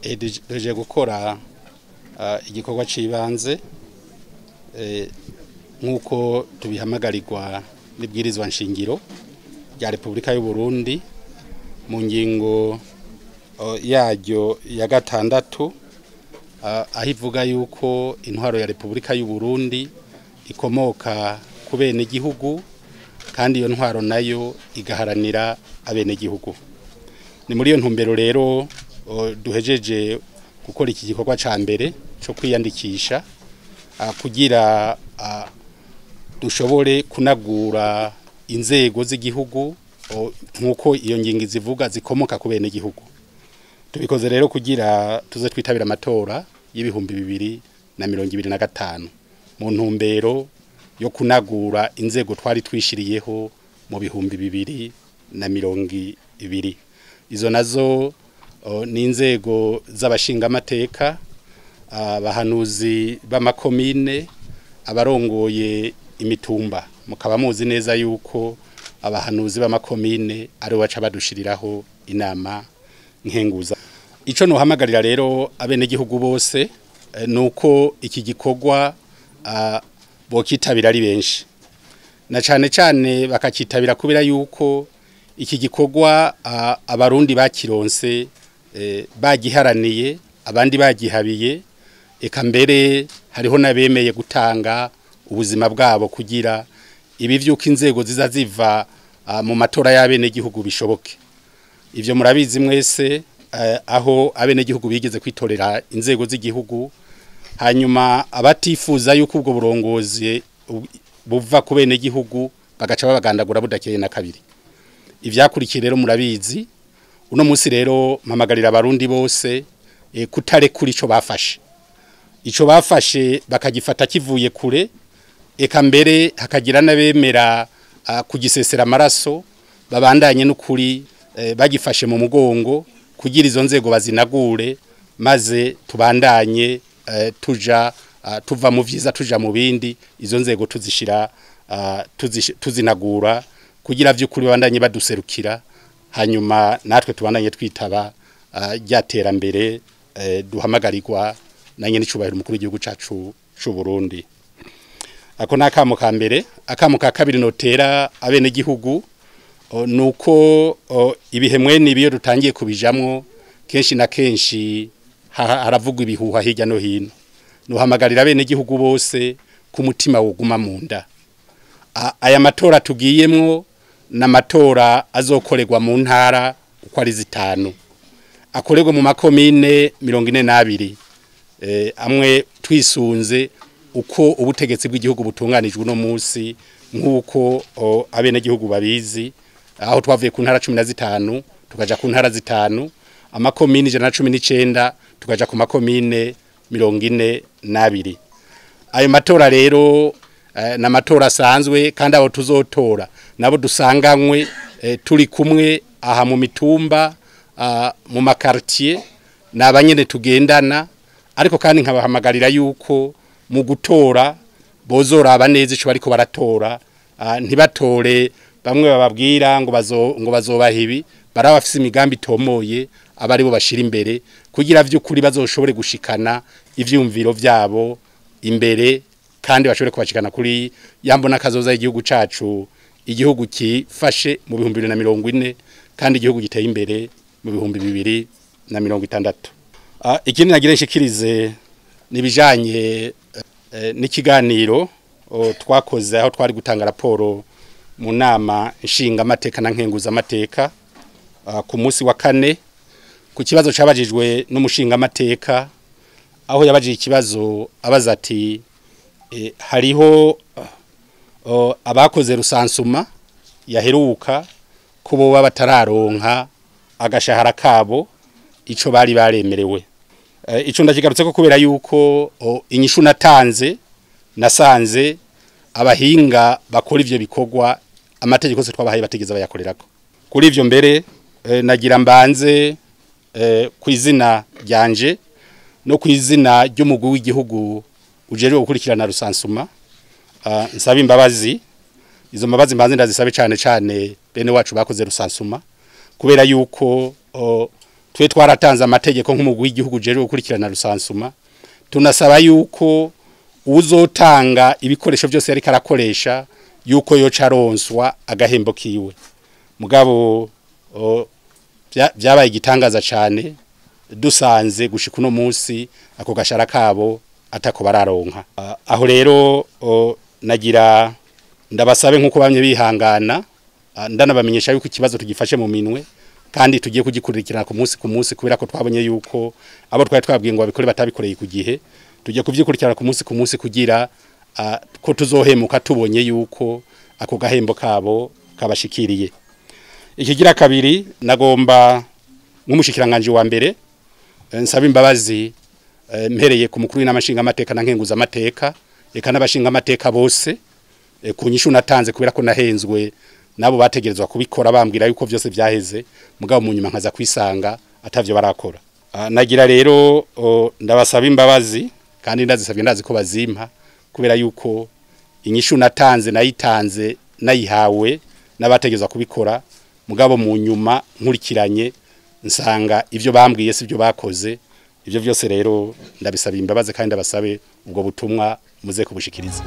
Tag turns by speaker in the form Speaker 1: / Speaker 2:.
Speaker 1: Duhejeje gukora igikorwa cibanze nk'uko tubihamagarirwa n'ibwirizwa nshingiro rya Repubulika y'u Burundi mu ngingo yaryo ya gatandatu aho ivuga yuko intwaro ya Repubulika y'u Burundi ikomoka ku bene gihugu kandi iyo ntwaro nayo igaharanira abene gihugu. Ni muri iyo ntumbero rero duhejeje gukora iki gikorwa ca mbere cyo kwiyandikisha kugira dushobore kunagura inzego z'igihugu nkuko iyo ngingo zivuga zikomoka ku bene gihugu. Tubikoze rero kugira tuze twitabira amatora y'ibihumbi 2025 mu ntumbero yo kunagura inzego twari twishiriyeho mu bihumbi 2020. Izo nazo ni inzego z'abashinga amateka, abahanuzi b'amakomine, abarongoye imitumba. Mukaba muzi neza yuko abahanuzi b'amakomine ari baca badushiriraho inama nkenguza. Ico no hamagarira rero abene gihugu bose nuko iki gikorwa bokitabira ari benshi. Na cane bakakitabira kubera yuko iki gikorwa abarundi bakironse bagiharaniye, abandi bagihabiye, eka mbere hariho nabemeye gutanga ubuzima bwabo kugira ibi vyuko inzego ziza ziva mu matora y'abene gihugu bishoboke. Ivyo murabizi mwese aho abene gihugu bigeze kwitorera inzego z'igihugu, hanyuma abatifuza yuko ubwo burongozi buva ku bene gihugu bagaca babagandagura budakeye na kabiri. Ivyakurikiye rero murabizi. Uno munsi rero mpamagarira abarundi bose kutare kuri ico bafashe. Ico bafashe bakagifata kivuye kure, eka mbere hakagira nabemera kugisesera amaraso, babandanye n'ukuri bagifashe mu mugongo kugira izo nzego bazinagure, maze tubandanye tuva mu vyiza tuja mu bindi, izo nzego tuzishira tuzinagura kugira vy'ukuri bandanye baduserukira, hanyuma natwe tubandanye twitaba ryaterambere duhamagarirwa na nyene icubahiro umukuru w'igihugu cacu c'u Burundi. Ako nakamo ka mbere. Akamo ka kabiri notera abene gihugu nuko ibihe mwene ibiyo dutangiye kubijamwo kenshi na kenshi haravugwa ibihuha hirya no hino. Nuhamagarira abene gihugu bose ku mutima woguma mu nda. Aya matora tugiyemwo na matora azokorerwa mu ntara uko ari 5, akorerwa mu makomine 42, amwe twisunze uko ubutegetsi bw'igihugu butunganijwe no munsi nkuko abene gihugu babizi, aho twavuye ku ntara 15 tukaja ku ntara 5, amakomine 119 tukaja ku makomine 42. Ayo matora rero na matora asanzwe kandi abo tuzotora nabo dusanganywe turi kumwe aha mu mitumba, mu makartier n'abanyene tugendana, ariko kandi nkabahamagarira yuko mu gutora bozoraba neza ico bariko baratora, ntibatore bamwe bababwira ngo bazobaha ibi, barabafise imigambi tomoye abari bo bashira imbere kugira vy'ukuri bazoshobore gushikana ivyumviro vyabo imbere kandi bashobore kubashikana kuri yambona kazoza y'igihugu cacu, igihugu kifashe mu 2040 kandi igihugu giteye imbere mu 2060. Ikindi nagire nshikirize nibijanye n'ikiganiro twakoze aho twari gutanga raporo mu nama nshinga amateka na nkenguza amateka ku munsi wa 4 ku kibazo cabajijwe n'umushinga amateka, aho yabajije ikibazo abaza ati hariho abakoze rusansuma yaheruka ko bo batararonka agashahara kabo ico bari baremerewe. Ico ndakigarutse ko kubera yuko inyishu nasanze abahinga bakora ivyo bikorwa amategeko se twabahaye bategeza bayakorerako. Kuri ivyo mbere nagira mbanze kwizina ryanje no kwizina ry'umugwi w'igihugu ujerewe gukurikirana rusansuma nsaba imbabazi. Izo mbabazi mbanze ndazisabe cyane bene wacu bakoze rusansuma kubera yuko twe twaratanze amategeko nk'umugwi w'igihugu jeje gukurikirana rusansuma tunasaba yuko uzotanga ibikoresho byose yari karakoresha yuko yo caronswa agahembo kiwe mugabo byabaye igitangaza cyane dusanze gushika uno munsi ako gashara kabo atako bararonka aho rero nagira ndabasabe nkuko bamye bihangana ndanabamenyesha yuko ikibazo tugifashe mu minwe kandi tugiye kugikurikirana ku munsi kubera ko twabonye yuko abo twari twabwiye ngo babikore batabikoreye ku gihe tugiye kuvyikurikirana ku munsi kugira ko tuzohemuka tubonye yuko ako gahembo kabo kabashikiriye. Ikigira kabiri nagomba nk'umushikiranganje wa mbere nsaba imbabazi mpereye ku mukuru w'inamashinga amateka na nkenguza amateka eka n'abashinga amateka bose ku nyishu natanze kubera ko nahenzwe nabo bategerezwa kubikora bambwira yuko byose byaheze mugabo mu nyuma nkaza kwisanga atavyo barakora. Nagira rero ndabasaba imbabazi kandi ndazisabye ndazi ko bazimpa kubera yuko inyishu natanze nayitanze nayihawe n'abategerezwa kubikora mugabo mu nyuma nkurikiranye nsanga ivyo bambwiye sivyo bakoze. Ivyo byose rero ndabisaba imbabazi kandi ndabasabe ubwo butumwa muze kubushikiriza.